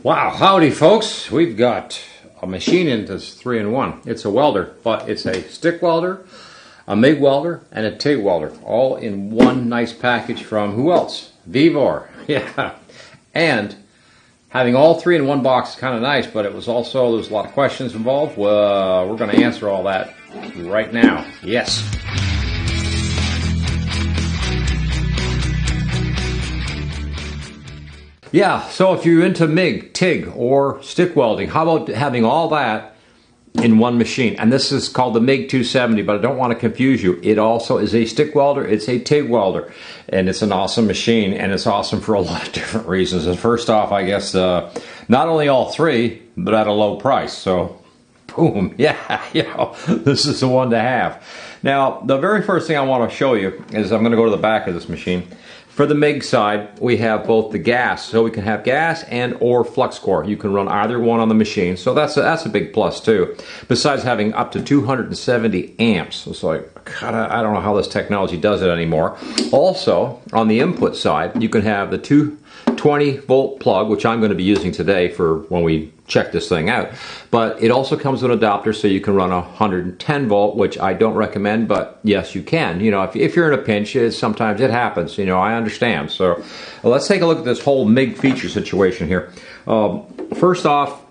Wow, howdy folks. We've got a machine in this 3-in-1. It's a welder, but it's a stick welder, a MIG welder, and a TIG welder, all in one nice package from who else? VEVOR. Yeah. And having all three in one box is kind of nice, but there's a lot of questions involved. Well, we're going to answer all that right now. Yes. Yeah, so if you're into MIG, TIG, or stick welding, how about having all that in one machine? And this is called the MIG 270, but I don't want to confuse you. It also is a stick welder, it's a TIG welder, and it's an awesome machine, and it's awesome for a lot of different reasons. And first off, I guess, not only all three, but at a low price. So, boom, yeah, this is the one to have. Now, the very first thing I want to show you is I'm going to go to the back of this machine. For the MIG side, we have both the gas, so we can have gas and or flux core. You can run either one on the machine, so that's a big plus too. Besides having up to 270 amps, it's like, God, I don't know how this technology does it anymore. Also, on the input side, you can have the 220 volt plug, which I'm going to be using today for when we check this thing out. But it also comes with an adapter, so you can run a 110 volt, which I don't recommend, but yes, you can. You know, if you're in a pinch, sometimes it happens. You know, I understand. So let's take a look at this whole MIG feature situation here. First off,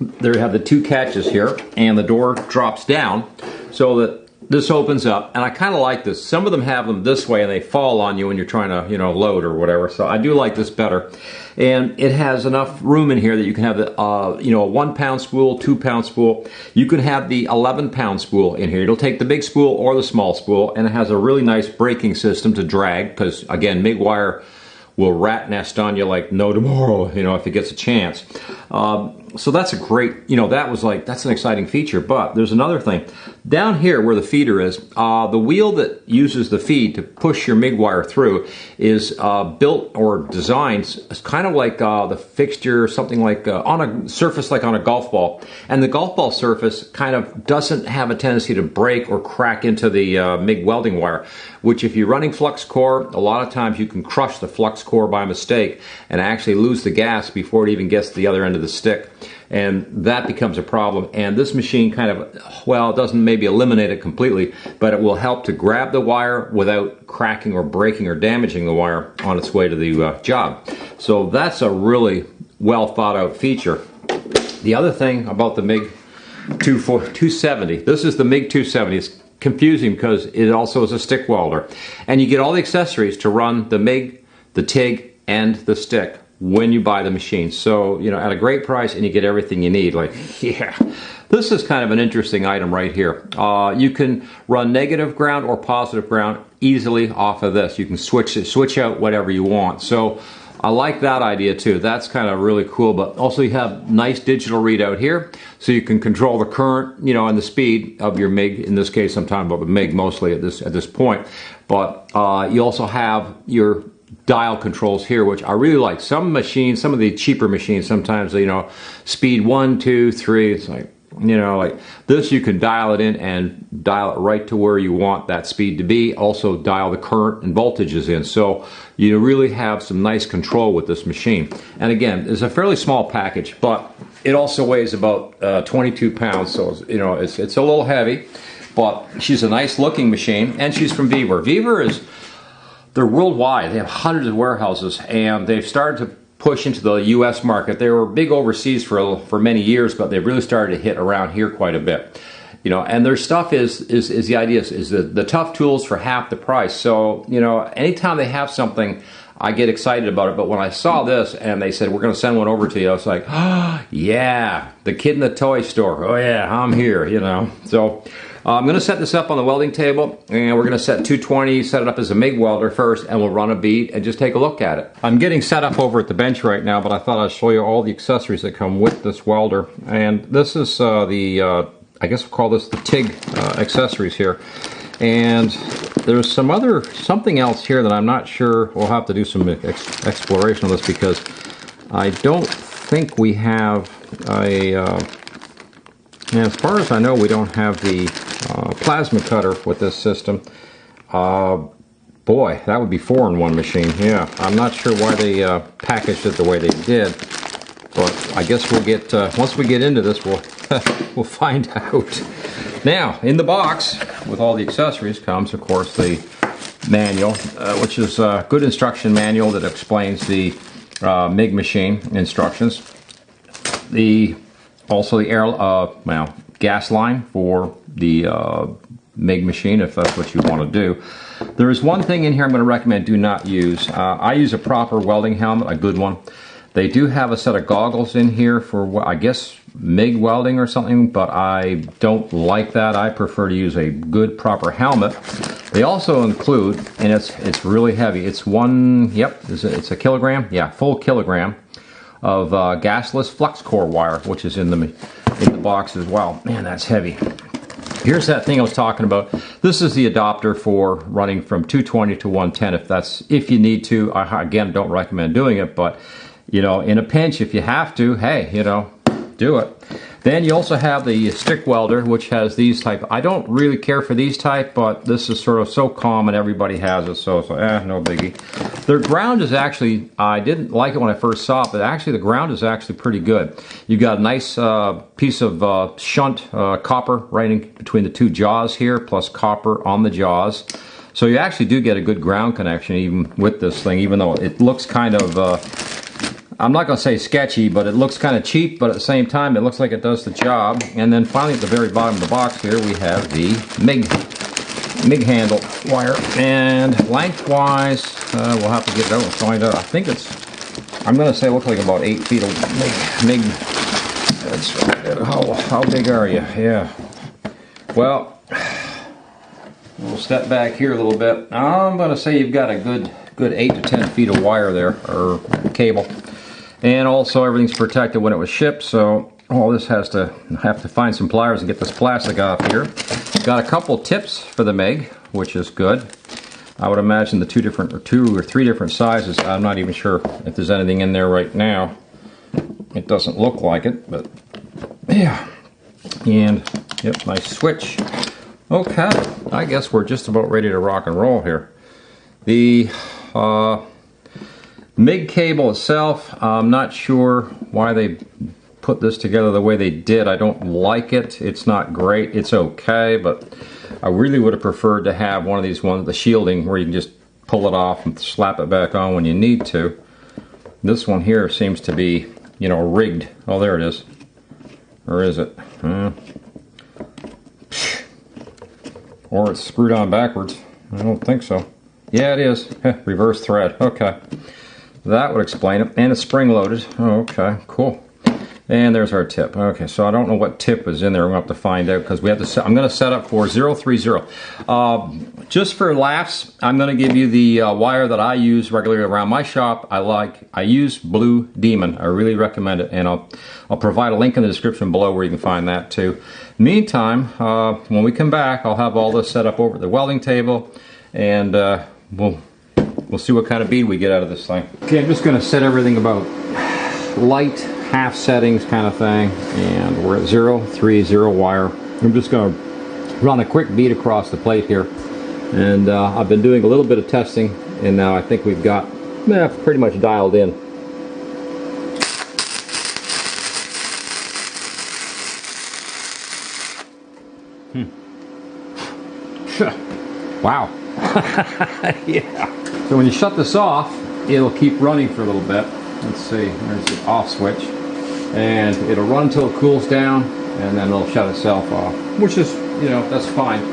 there you have the two catches here, and the door drops down so that this opens up, and I kind of like this. Some of them have them this way and they fall on you when you're trying to, load or whatever. So I do like this better. And it has enough room in here that you can have the, a 1 pound spool, 2 pound spool. You can have the 11 pound spool in here. It'll take the big spool or the small spool, and it has a really nice braking system to drag, because again, MIG wire will rat nest on you like no tomorrow, if it gets a chance. So that's a great, that's an exciting feature. But there's another thing. Down here where the feeder is, the wheel that uses the feed to push your MIG wire through is built or designed kind of like the fixture, something like on a surface like on a golf ball. And the golf ball surface kind of doesn't have a tendency to break or crack into the MIG welding wire, which if you're running flux core, a lot of times you can crush the flux core by mistake and actually lose the gas before it even gets to the other end of the stick. And that becomes a problem. And this machine kind of, well, it doesn't maybe eliminate it completely, but it will help to grab the wire without cracking or breaking or damaging the wire on its way to the job. So that's a really well thought out feature. The other thing about the MIG 270, this is the MIG 270. It's confusing because it also is a stick welder. And you get all the accessories to run the MIG, the TIG, and the stick when you buy the machine. So, at a great price, and you get everything you need. Like, yeah, this is kind of an interesting item right here. You can run negative ground or positive ground easily off of this. You can switch out whatever you want. So I like that idea too. That's kind of really cool. But also you have nice digital readout here, so you can control the current, and the speed of your MIG. In this case, I'm talking about the MIG mostly at this point. But you also have your dial controls here, which I really like. Some machines, some of the cheaper machines, sometimes speed 1, 2, 3. It's like, like this, you can dial it in and dial it right to where you want that speed to be. Also dial the current and voltages in. So you really have some nice control with this machine. And again, it's a fairly small package, but it also weighs about 22 pounds. So it's a little heavy, but she's a nice looking machine, and she's from VEVOR. VEVOR they're worldwide. They have hundreds of warehouses, and they've started to push into the U.S. market. They were big overseas for many years, but they've really started to hit around here quite a bit. And their stuff is the idea is the tough tools for half the price. So, anytime they have something, I get excited about it. But when I saw this and they said, we're going to send one over to you, I was like, oh, yeah, the kid in the toy store. Oh, yeah, I'm here, So I'm going to set this up on the welding table, and we're going to set 220, set it up as a MIG welder first, and we'll run a bead and just take a look at it. I'm getting set up over at the bench right now, but I thought I'd show you all the accessories that come with this welder. And this is I guess we'll call this the TIG accessories here. And there's something else here that I'm not sure. We'll have to do some exploration of this, because I don't think we have as far as I know, we don't have the plasma cutter with this system. Boy, that would be 4-in-1 machine. Yeah, I'm not sure why they packaged it the way they did, but I guess we'll get, once we get into this, we'll find out. Now, in the box, with all the accessories, comes, of course, the manual, which is a good instruction manual that explains the MIG machine instructions. Also the air, gas line for the MIG machine, if that's what you want to do. There is one thing in here I'm going to recommend do not use. I use a proper welding helmet, a good one. They do have a set of goggles in here for, I guess, MIG welding or something, but I don't like that. I prefer to use a good, proper helmet. They also include, and it's really heavy, it's it's a kilogram, yeah, full kilogram of gasless flux core wire, which is in the box as well. Man, that's heavy. Here's that thing I was talking about. This is the adapter for running from 220 to 110 if you need to. I, again, don't recommend doing it, but you know, in a pinch, if you have to, hey, you know, do it. Then you also have the stick welder, which has these type. I don't really care for these type, but this is sort of so common, everybody has it, so no biggie. Their ground is actually, I didn't like it when I first saw it, but actually the ground is actually pretty good. You've got a nice piece of shunt copper right in between the two jaws here, plus copper on the jaws. So you actually do get a good ground connection even with this thing, even though it looks kind of, I'm not going to say sketchy, but it looks kind of cheap, but at the same time, it looks like it does the job. And then finally, at the very bottom of the box here, we have the MIG handle wire. And lengthwise, we'll have to get it out and find out. I think it's, I'm going to say it looks like about 8 feet of MIG. That's right. How big are you? Yeah. Well, we'll step back here a little bit. I'm going to say you've got a good 8 to 10 feet of wire there, or cable. And also everything's protected when it was shipped, so all this have to find some pliers and get this plastic off here. Got a couple tips for the MIG, which is good. I would imagine the two or three different sizes. I'm not even sure if there's anything in there right now. It doesn't look like it, but yeah. And yep, nice switch. Okay, I guess we're just about ready to rock and roll here. The MIG cable itself, I'm not sure why they put this together the way they did. I don't like it. It's not great. It's okay, but I really would have preferred to have one of these ones, the shielding, where you can just pull it off and slap it back on when you need to. This one here seems to be, you know, rigged. Oh, there it is. Or is it? Or it's screwed on backwards. I don't think so. Yeah, it is. Reverse thread. Okay. That would explain it. And it's spring-loaded. Oh, okay. Cool. And there's our tip. Okay, so I don't know what tip is in there. We're going to have to find out because we have to. I'm going to set up for 030. Just for laughs, I'm going to give you the wire that I use regularly around my shop. I use Blue Demon. I really recommend it, and I'll provide a link in the description below where you can find that too. Meantime, when we come back, I'll have all this set up over at the welding table, and we'll see what kind of bead we get out of this thing. Okay, I'm just going to set everything about light, half settings kind of thing, and we're at 030 wire. I'm just going to run a quick bead across the plate here, and I've been doing a little bit of testing, and now I think we've got pretty much dialed in. Wow. Yeah. So when you shut this off, it'll keep running for a little bit. Let's see, there's the off switch. And it'll run until it cools down, and then it'll shut itself off. Which is, you know, that's fine.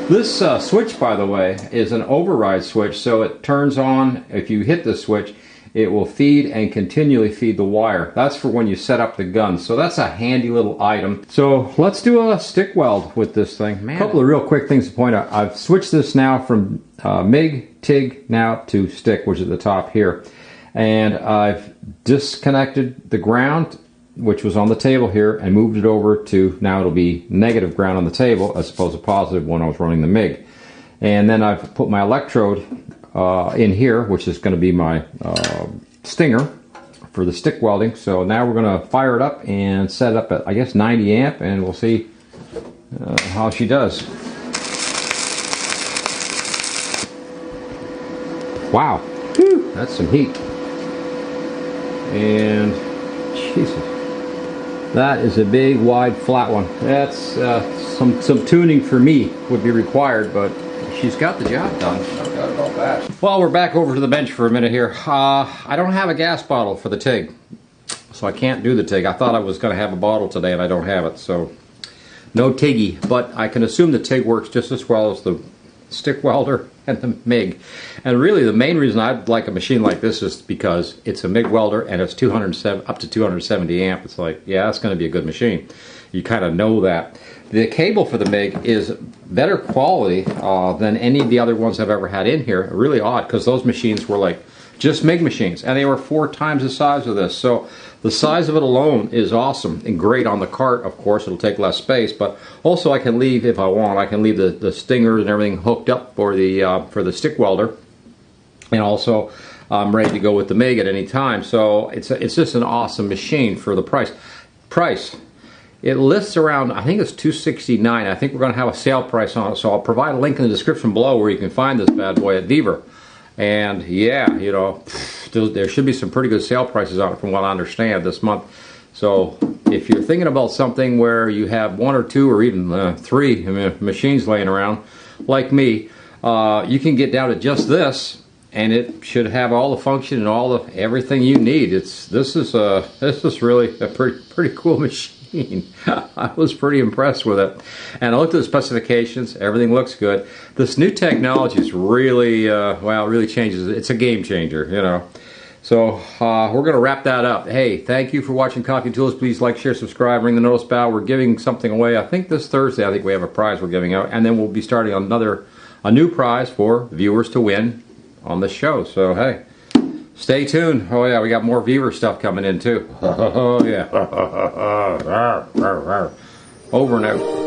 This switch, by the way, is an override switch, so it turns on, if you hit the switch, it will feed and continually feed the wire. That's for when you set up the gun. So that's a handy little item. So let's do a stick weld with this thing. Man. A couple of real quick things to point out. I've switched this now from MIG, TIG, now to stick, which is at the top here. And I've disconnected the ground, which was on the table here, and moved it over to, now it'll be negative ground on the table as opposed to positive when I was running the MIG. And then I've put my electrode in here, which is going to be my stinger for the stick welding. So now we're going to fire it up and set it up at, I guess, 90 amp, and we'll see how she does. Wow, whew, that's some heat. And Jesus, That is a big, wide, flat one. That's some tuning for me would be required, but she's got the job done. No doubt about that. Well, we're back over to the bench for a minute here. I don't have a gas bottle for the TIG, so I can't do the TIG. I thought I was going to have a bottle today, and I don't have it, so no TIGgy. But I can assume the TIG works just as well as the stick welder and the MIG. And really, the main reason I'd like a machine like this is because it's a MIG welder and it's up to 270 amp. It's like, yeah, that's going to be a good machine. You kind of know that. The cable for the MIG is better quality than any of the other ones I've ever had in here. Really odd, because those machines were like just MIG machines, and they were 4 times the size of this. So the size of it alone is awesome and great on the cart. Of course, it'll take less space, but also I can leave, if I want, I can leave the stingers and everything hooked up for the stick welder, and also I'm ready to go with the MIG at any time. So it's just an awesome machine for the price. It lists around, I think it's $269. I think we're going to have a sale price on it, so I'll provide a link in the description below where you can find this bad boy at VEVOR. And yeah, you know, there should be some pretty good sale prices on it from what I understand this month. So if you're thinking about something where you have 1 or 2 or even 3 machines laying around, like me, you can get down to just this, and it should have all the function and everything you need. This is really a pretty cool machine. I was pretty impressed with it, and I looked at the specifications. Everything looks good. This new technology is really, well, it really changes. It's a game changer, you know. So we're going to wrap that up. Hey, thank you for watching Coffee Tools. Please like, share, subscribe, ring the notice bell. We're giving something away. I think this Thursday, I think we have a prize we're giving out, and then we'll be starting a new prize for viewers to win on the show. So hey, stay tuned. Oh yeah, we got more VEVOR stuff coming in too. Oh yeah. Over and out.